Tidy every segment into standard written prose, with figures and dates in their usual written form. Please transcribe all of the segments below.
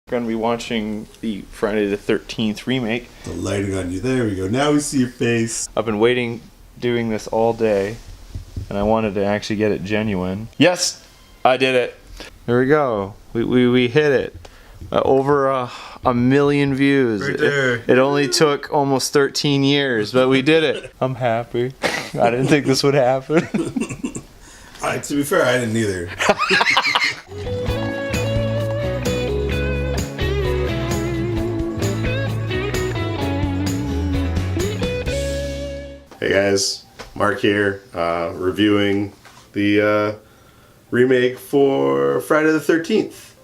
We're going to be watching the Friday the 13th remake. The lighting on you. There we go. Now we see your face. I've been waiting, doing this all day, and I wanted to actually get it genuine. Yes! I did it! There we go. We hit it. Over a million views. Right there. It only took almost 13 years, but we did it. I'm happy. I didn't think this would happen. To be fair, I didn't either. Hey guys, Mark here, reviewing the remake for Friday the 13th.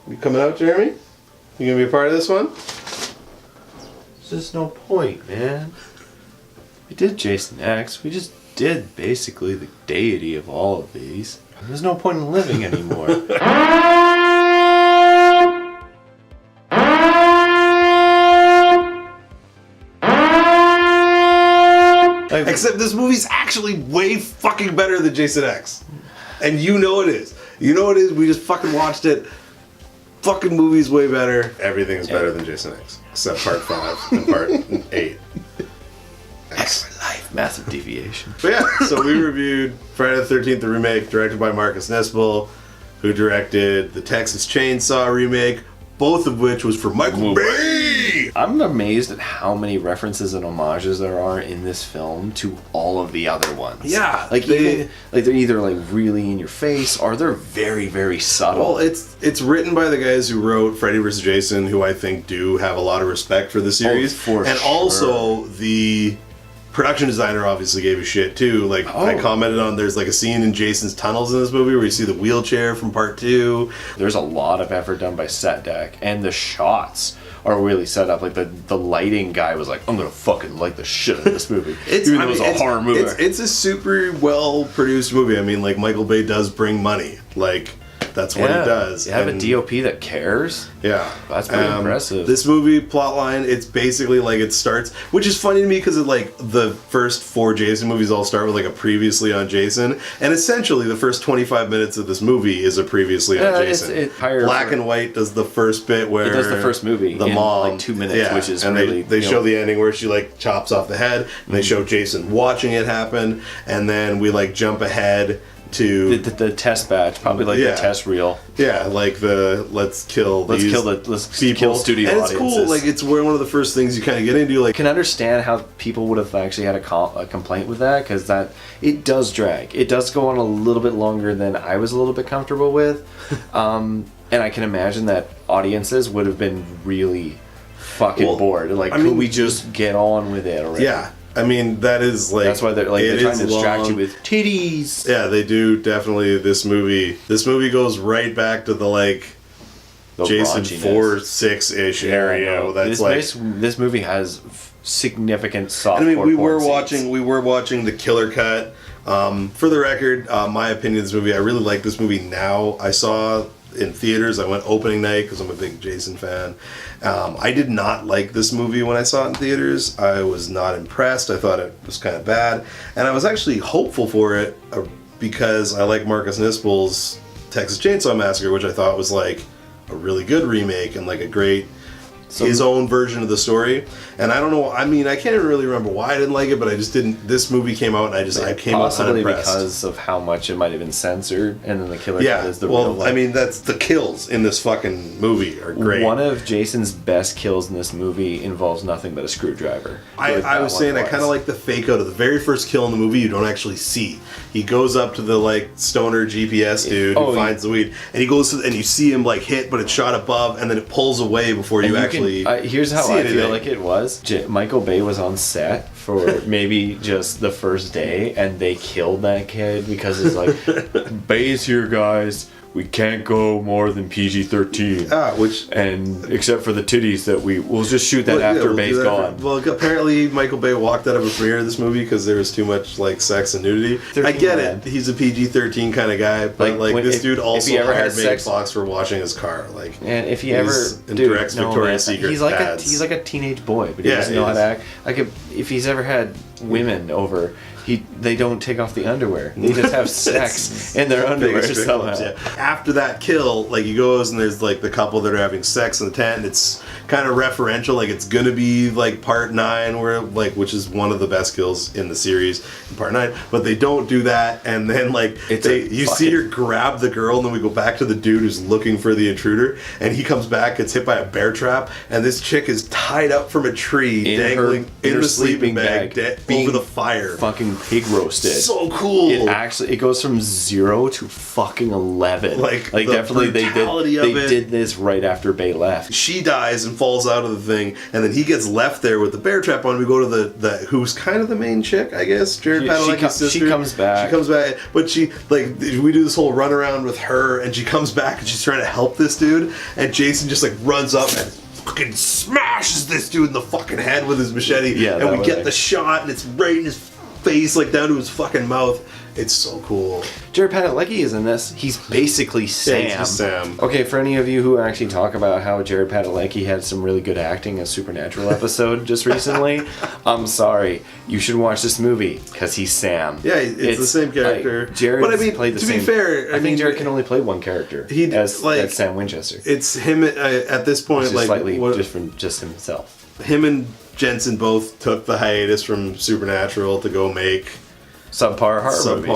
You coming out, Jeremy? You gonna be a part of this one? There's just no point, man. We did Jason X. We just did basically the deity of all of these. There's no point in living anymore. Except this movie's actually way fucking better than Jason X. And you know it is. You know it is. We just fucking watched it. Fucking movie's way better. Everything's better than Jason X. Except part 5 and part 8. X for life. Massive deviation. But yeah, so we reviewed Friday the 13th, the remake, directed by Marcus Nispel, who directed the Texas Chainsaw remake, both of which was for Michael Bay. I'm amazed at how many references and homages there are in this film to all of the other ones. Yeah, like they're either like really in your face or they're very, very subtle. Well, it's written by the guys who wrote Freddy vs. Jason, who I think do have a lot of respect for the series, also the production designer obviously gave a shit too. Like I commented on, there's like a scene in Jason's tunnels in this movie where you see the wheelchair from part 2. There's a lot of effort done by set deck, and the shots are really set up. Like the lighting guy was like, I'm gonna fucking light the shit out of this movie. Even though it was a horror movie. It's a super well produced movie. I mean, like Michael Bay does bring money. Like that's what he does. You have a DOP that cares. Yeah, that's pretty impressive. This movie plotline, it's basically like it starts, which is funny to me because like the first 4 Jason movies all start with like a previously on Jason, and essentially the first 25 minutes of this movie is a previously on Jason. Black and White does the first bit where it does the first movie. The in mom, like 2 minutes, which is and really they show the ending where she like chops off the head, and they show Jason watching it happen, and then we like jump ahead to the test batch, probably like the test reel. Yeah, like the let's kill studio and it's audiences. Cool. Like it's one of the first things you kind of get into. Like, I can understand how people would have actually had a complaint with that, because that it does drag. It does go on a little bit longer than I was a little bit comfortable with, and I can imagine that audiences would have been really fucking bored. Like, could we just get on with it already? Yeah. I mean, that is like... That's why they're trying to distract you with titties. Yeah, they do, definitely. This movie goes right back to the, like, Jason 4, 6-ish area. That's this movie has significant soft. I mean, we were watching the killer cut. For the record, my opinion of this movie, I really like this movie now. I saw in theaters. I went opening night because I'm a big Jason fan. I did not like this movie when I saw it in theaters. I was not impressed. I thought it was kind of bad, and I was actually hopeful for it because I like Marcus Nispel's Texas Chainsaw Massacre, which I thought was like a really good remake and like a great his own version of the story. And I don't know, I mean, I can't really remember why I didn't like it, but I just didn't. This movie came out and I came out unimpressed. Because of how much it might have been censored, and then the killer cut is the real I mean, that's the kills in this fucking movie are great. One of Jason's best kills in this movie involves nothing but a screwdriver. I was saying I kind of like the fake out of the very first kill in the movie. You don't actually see. He goes up to the like stoner GPS dude who finds the weed, and he goes and you see him like hit, but it's shot above, and then it pulls away before you actually. Here's how I feel like it was. Michael Bay was on set for maybe just the first day, and they killed that kid because it's like, Bay's here, guys. We can't go more than PG-13. And except for the titties that we'll just shoot that after Bay's gone. Well, apparently Michael Bay walked out of a premiere of this movie because there was too much like sex and nudity. I get it. He's a PG-13 kind of guy, but like this dude also hired Megan Fox for washing his car. Like, and if he ever directs Victoria's Secret he's like a teenage boy, but he doesn't know how to act. Like if he's ever had women over. They don't take off the underwear. They just have sex in their underwear somehow. Yeah. After that kill, like, he goes and there's like the couple that are having sex in the tent, and it's kind of referential, like it's gonna be like part 9, where like, which is one of the best kills in the series in part 9, but they don't do that, and then like you see her grab the girl, and then we go back to the dude who's looking for the intruder, and he comes back, gets hit by a bear trap, and this chick is tied up from a tree, dangling in the sleeping bag over the fire, fucking pig roasted. So cool. It goes from 0 to fucking 11. Like the definitely they brutality did this right after Bay left. She dies and falls out of the thing, and then he gets left there with the bear trap on. We go to the who's kind of the main chick, I guess, Jared Padalecki's sister. She comes back. But she, like, we do this whole run around with her, and she comes back and she's trying to help this dude, and Jason just like runs up and fucking smashes this dude in the fucking head with his machete. Yeah, and we get the shot, and it's right in his face, like down to his fucking mouth. It's so cool. Jared Padalecki is in this. He's basically Sam. Yeah, he's Sam. Okay, for any of you who actually talk about how Jared Padalecki had some really good acting in a Supernatural episode just recently, I'm sorry. You should watch this movie because he's Sam. Yeah, it's the same character. Jared, but I mean, played the to same. be fair, I think Jared can only play one character. As Sam Winchester. It's him at this point, Just like slightly different, just himself. Him and Jensen both took the hiatus from Supernatural to go make subpar horror movies.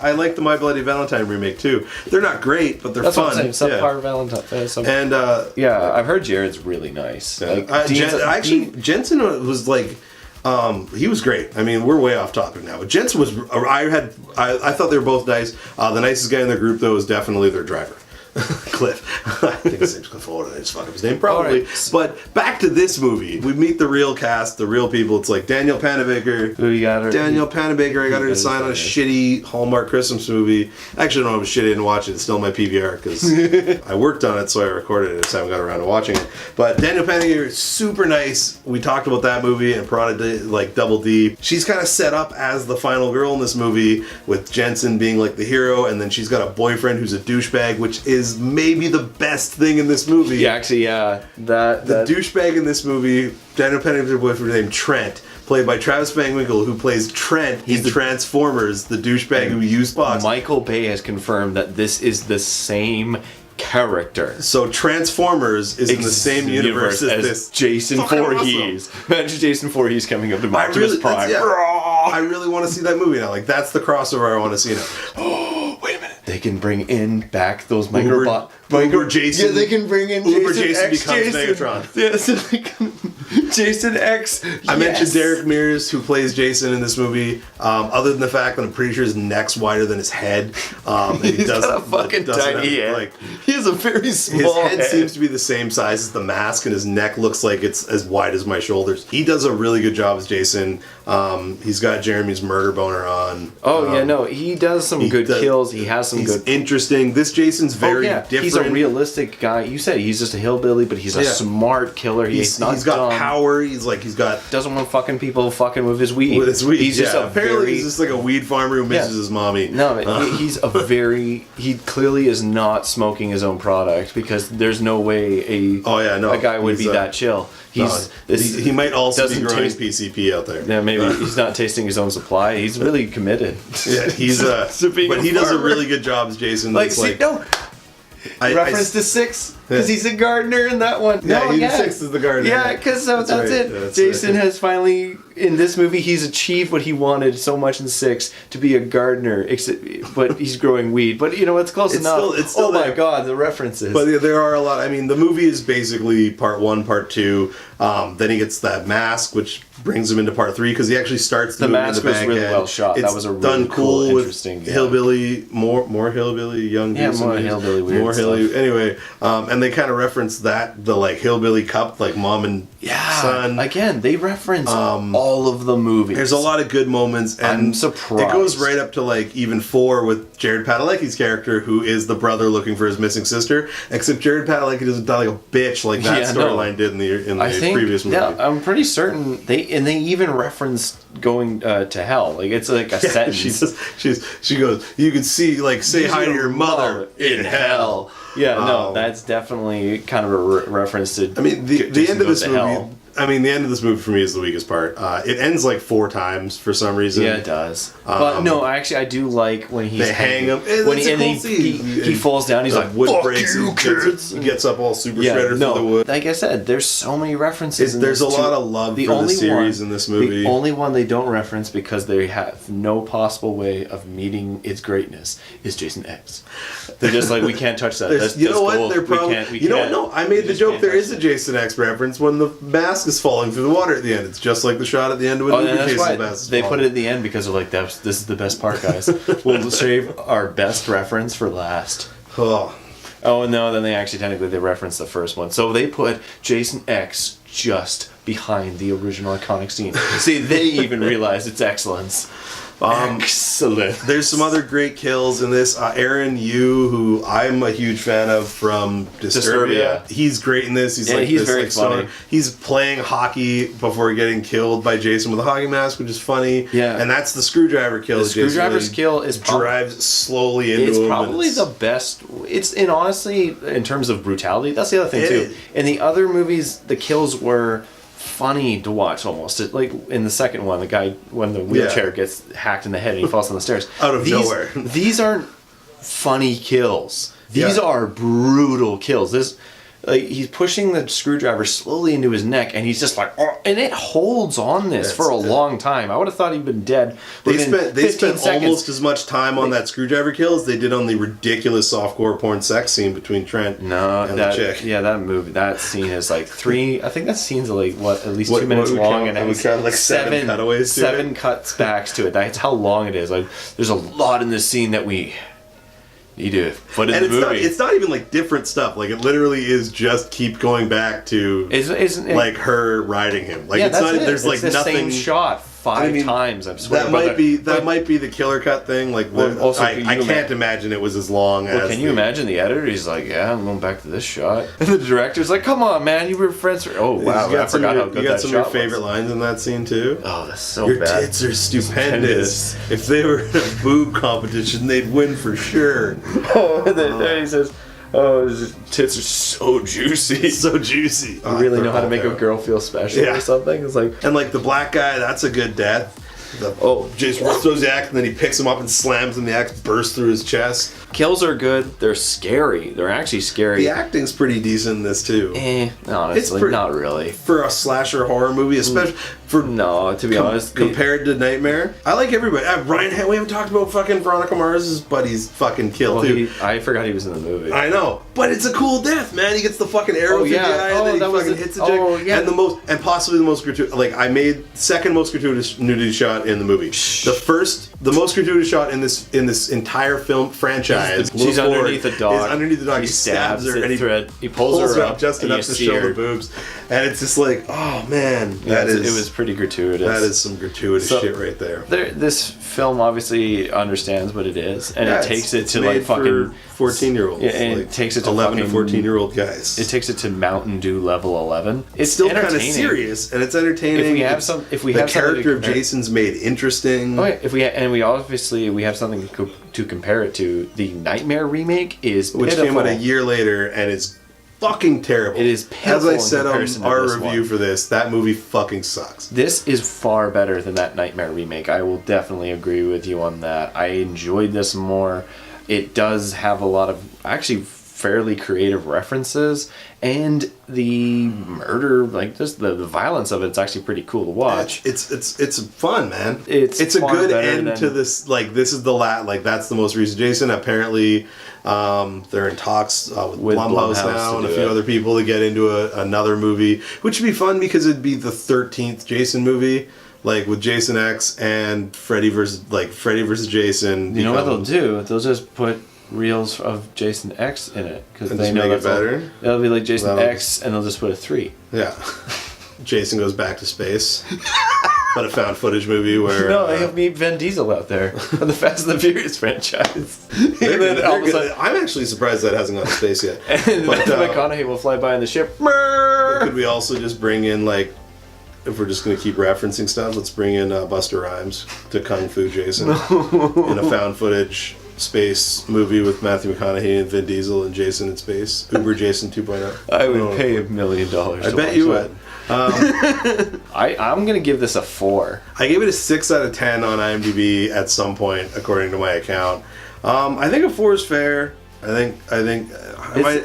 I like the My Bloody Valentine remake too. They're not great, but they're That's fun. What I'm saying. Subpar Valentine. And I've heard Jared's really nice. Yeah. Jensen was like. He was great. I mean, we're way off topic now. But Jensen was. I thought they were both nice. The nicest guy in the group though is definitely their driver. Cliff. I think his name's Cliff Owen. I just fuck up his name probably. Right. But back to this movie. We meet the real cast, the real people. It's like Daniel Panabaker. Who you got her? Daniel Panabaker. I got her to sign on a shitty Hallmark Christmas movie. Actually, I don't know if it was shitty. I didn't watch it. It's still in my PVR because I worked on it, so I recorded it. I just haven't got around to watching it. But Daniel Panabaker, super nice. We talked about that movie and brought it to like Double D. She's kind of set up as the final girl in this movie, with Jensen being like the hero, and then she's got a boyfriend who's a douchebag, which is maybe the best thing in this movie. Yeah, actually, yeah. The douchebag in this movie, Daniel Panabaker's boyfriend named Trent, played by Travis Van Winkle, who plays Trent in Transformers, the douchebag who used Spock. Michael Bay has confirmed that this is the same character. So Transformers is in the same universe as this. Jason Voorhees. Awesome. Imagine Jason Voorhees coming up to Optimus Prime. I really want to see that movie now. Like, that's the crossover I want to see now. Oh, wait a minute. They can bring in back those microbots. Uber Jason. Yeah, they can bring in Uber Jason Jason becomes Megatron. Yeah, so Jason X. I mentioned Derek Mears, who plays Jason in this movie. Other than the fact that I'm pretty sure his neck's wider than his head. He's got a fucking tiny head. Like, he has a very small head. His head seems to be the same size as the mask, and his neck looks like it's as wide as my shoulders. He does a really good job as Jason. He's got Jeremy's murder boner on. He does some good kills. He has some good. Interesting. This Jason's very different. He's a realistic guy. You said he's just a hillbilly, but he's a smart killer. He's got dumb. Power. He's got doesn't want fucking people fucking with his weed. He's just apparently he's just like a weed farmer who misses his mommy. No, he's a very. He clearly is not smoking his own product, because there's no way a guy would be that chill. He might also be growing PCP out there. Yeah, maybe he's not tasting his own supply. He's really committed. Yeah, he's but he does a really good job as Jason. Reference to 6, because he's a gardener in that one. Yeah, 6 is the gardener. Yeah, because that's it. That's Jason has finally, in this movie, he's achieved what he wanted so much in 6, to be a gardener, but he's growing weed. But you know, it's close enough. It's still my God, the references. But there are a lot. I mean, the movie is basically part 1, part 2. Then he gets that mask, which brings him into part 3, because he actually starts the movie mask was really well shot. That was a really done cool, interesting hillbilly, more hillbilly, young Jason. More hillbilly, weird more hillbilly. Anyway, and they kind of reference the like hillbilly cup, like mom and son. Again, they reference all of the movies. There's a lot of good moments, and I'm surprised. It goes right up to like even 4 with Jared Padalecki's character, who is the brother looking for his missing sister. Except Jared Padalecki doesn't die like a bitch like that storyline did in the previous movie. Yeah, I'm pretty certain they even referenced going to hell. Like, it's like a sentence. She goes, you could see, like, say hi to your mother in hell. Yeah, no, that's definitely kind of a reference to. I mean, the end of this movie. I mean, the end of this movie for me is the weakest part. It ends like 4 times for some reason. Yeah, it does. But no, actually, I do like when he's they hang him. When he falls down, he's like, wood "Fuck breaks. you, He gets up all super shredder through the wood. Like I said, there's so many references. There's a lot of love for the series in this movie. The only one they don't reference because they have no possible way of meeting its greatness is Jason X. They're just like, we can't touch that. That's what? gold. They're probably. You know what? No, I made the joke. There is a Jason X reference when the mask is falling through the water at the end. It's just like the shot at the end when Jason's mask is they falling. put it at the end because they're like, this is the best part, guys. We'll save our best reference for last. Oh no, then they actually technically reference the first one. So they put Jason X just behind the original iconic scene. See, they even realize its excellence. Excellent. There's some other great kills in this. Aaron Yu, who I'm a huge fan of from Disturbia. He's great in this. He's very funny. He's playing hockey before getting killed by Jason with a hockey mask, which is funny. Yeah. And that's the screwdriver kill. The screwdriver's kill is drives slowly into him. It's probably the best. Honestly, in terms of brutality, that's the other thing too. In the other movies, the kills were funny to watch almost. Like in the second one, the guy when the wheelchair gets hacked in the head and he falls on the stairs out of nowhere. These aren't funny kills. These are brutal kills. He's pushing the screwdriver slowly into his neck, and he's just like, oh, and it holds on this for a long time. I would have thought he'd been dead. They spent almost as much time on that screwdriver kill as they did on the ridiculous softcore porn sex scene between Trent and the chick. Yeah, that scene is like 3. I think that scene's like at least 2 minutes long, and it was like 7 cutaways. 7 cuts backs to it. That's how long it is. Like, there's a lot in this scene that we need to put in the movie. It's not even like different stuff. Like, it literally is just keep going back to like her riding him. Like, it's not. There's like the nothing. Same shot 5 times. I'm swearing. That might be the killer cut thing. Like, I can't imagine it was as long as. Can you imagine the editor? He's like, yeah, I'm going back to this shot. And the director's like, come on, man, you were friends for. Oh wow, I forgot how good that shot was. You got some of your favorite lines in that scene too. Oh, that's so bad. Your tits are stupendous. If they were in a boob competition, they'd win for sure. Oh, and then he says, oh, his tits are so juicy. So juicy. You really know how to make a girl feel special or something? It's like, and like the black guy, that's a good death. Jason throws the axe and then he picks him up and slams him. The axe bursts through his chest. Kills are good. They're scary. They're actually scary. The acting's pretty decent in this too. Honestly, not really. For a slasher horror movie, especially to be honest, compared to Nightmare, I like everybody. Ryan, we haven't talked about fucking Veronica Mars's buddy's fucking kill too. I forgot he was in the movie. I know, but it's a cool death, man. He gets the fucking arrow through the eye, and then he fucking hits the chick. And possibly the most gratuitous. Like, I made second most gratuitous nudity shot in the movie. The most gratuitous shot in this entire film franchise. She's underneath the dog. Is underneath the dog. He stabs her and he pulls her up just enough to show the boobs. And it's just like, oh man, it was pretty gratuitous. That is some gratuitous shit right there. This film obviously understands what it is, and it takes it to like fucking 14-year-olds. Yeah, and it takes it to 11 to 14-year-old guys. It takes it to Mountain Dew level 11. It's still kind of serious, and it's entertaining. The character of Jason's made interesting. Oh, yeah, we obviously have something to compare it to. The Nightmare remake is which came out a year later, and it's fucking terrible. It is pitiful. As I said on our review for this, that movie fucking sucks. This is far better than that Nightmare remake. I will definitely agree with you on that. I enjoyed this more. It does have a lot of actually fairly creative references, and the murder, like just the violence of it's actually pretty cool to watch. It's fun, man. It's a good end to this. Like, this is that's the most recent Jason. Apparently, they're in talks with Blumhouse now and a few other people to get into another movie, which would be fun because it'd be the 13th Jason movie. Like, with Jason X and Freddy versus Jason. You know what they'll do? They'll just put reels of Jason X in it because they know that's better. It'll be like Jason X, and they'll just put a 3. Yeah, Jason goes back to space. But a found footage movie where he'll meet Vin Diesel out there on the Fast and the Furious franchise. I'm actually surprised that hasn't gone to space yet. And McConaughey will fly by in the ship. Could we also just bring in, like, if we're just going to keep referencing stuff, let's bring in Busta Rhymes to Kung Fu Jason in a found footage space movie with Matthew McConaughey and Vin Diesel and Jason in space. Uber Jason 2.0. I would pay $1 million. I bet you would. I'm gonna give this a 4. I gave it a 6 out of 10 on IMDb at some point, according to my account. I think a 4 is fair. I think.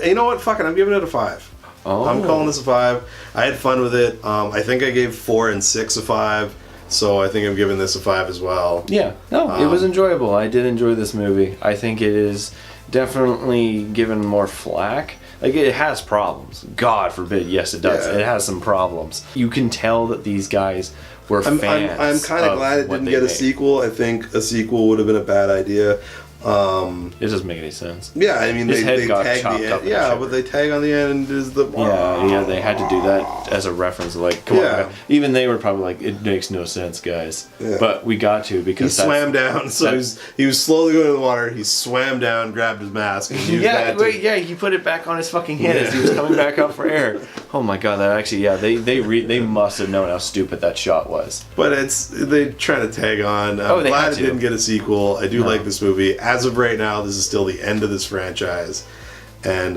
You know what? Fuck it. I'm giving it a 5. Oh. I'm calling this a 5. I had fun with it. I think I gave 4 and 6 a 5. So I think I'm giving this a 5 as well. Yeah, no, it was enjoyable. I did enjoy this movie. I think it is definitely given more flack. Like, it has problems. God forbid, yes, it does. Yeah. It has some problems. You can tell that these guys were fans. I'm kind of glad it didn't get a sequel. I think a sequel would have been a bad idea. It doesn't make any sense. Yeah, I mean, His head they got tag chopped the up end. in Yeah, sugar. but they tag on the end is the. Yeah, they had to do that as a reference. Like, come Yeah. on, even they were probably like, it makes no sense, guys. Yeah. But we got to He because swam down, so he was slowly going to the water. He swam down, grabbed his mask, and used that to, he put it back on his fucking head as he was coming back up for air. Oh my god, that actually, they must have known how stupid that shot was. But they trying to tag on. I'm they glad had it to. didn't get a sequel. I do No. like this movie. As of right now, this is still the end of this franchise, and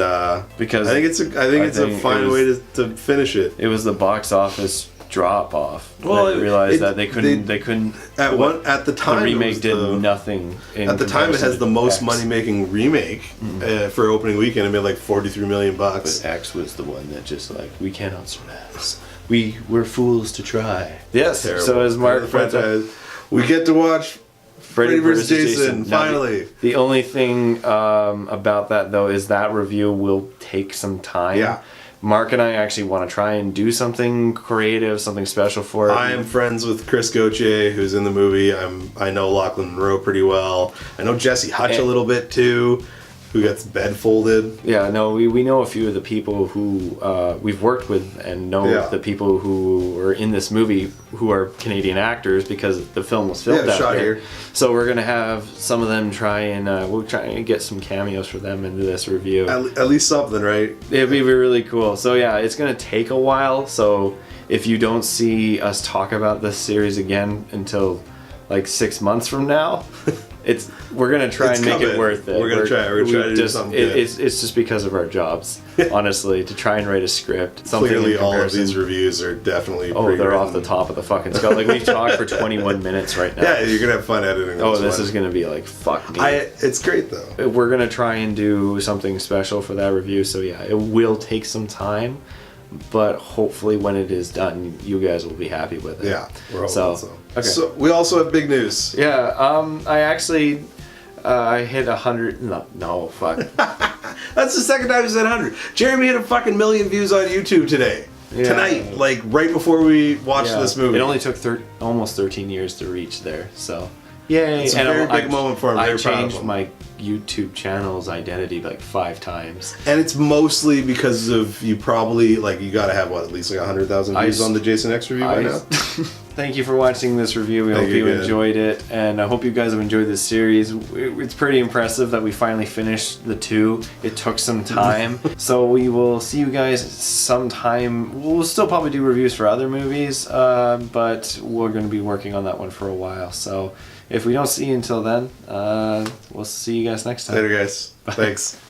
Because I think it's a fine way to finish it. It was the box office drop off. Well, They realized it- that they couldn't. At the time, the remake it was did nothing. At the time, it has the most X. money-making remake for opening weekend. It made like $43 million. But X was the one that just like, we cannot surpass. We're fools to try. Yes. Terrible. So as Mark The franchise, we get to watch Freddy vs. Jason. Now, Finally. the only thing about that though is that review will take some time. Yeah. Mark and I actually want to try and do something creative, something special for it. I am friends with Chris Gauthier, who's in the movie. I know Lachlan Monroe pretty well. I know Jesse Hutch a little bit too, who gets bed folded. Yeah, no, we know a few of the people who we've worked with and know the people who are in this movie who are Canadian actors because the film was filmed out shot here. So we're gonna have some of them try and we'll try and get some cameos for them into this review. At least something, right? It'd be really cool. So yeah, it's gonna take a while. So if you don't see us talk about this series again until like 6 months from now. We're gonna try It's and make coming. it worth it. We're gonna try to do just, something good. It's just because of our jobs, honestly, to try and write a script. Something Clearly, in all of comparison. these reviews are definitely. Oh, they're off the pre-written. top of the fucking skull. Like we've talked for 21 minutes right now. Yeah, you're gonna have fun editing. Oh, this one. is gonna be like fuck me. It's great though. We're gonna try and do something special for that review. So yeah, it will take some time, but hopefully when it is done, you guys will be happy with it. Yeah, we're hoping so. Okay. So we also have big news. Yeah, I actually I hit 100. No, fuck. That's the second time you said 100. Jeremy hit a fucking million views on YouTube today. Yeah. Tonight, like right before we watched this movie. It only took almost 13 years to reach there. So, yay! It's a very big moment for him. I Very proud of changed him. my YouTube channel's identity like 5 times. And it's mostly because of you probably you gotta have at least like 100,000 views on the Jason X review by now. Thank you for watching this review. We hope you enjoyed it, and I hope you guys have enjoyed this series. It's pretty impressive that we finally finished the 2. It took some time, so we will see you guys sometime. We'll still probably do reviews for other movies, but we're going to be working on that one for a while. So if we don't see you until then, we'll see you guys next time. Later, guys. Thanks.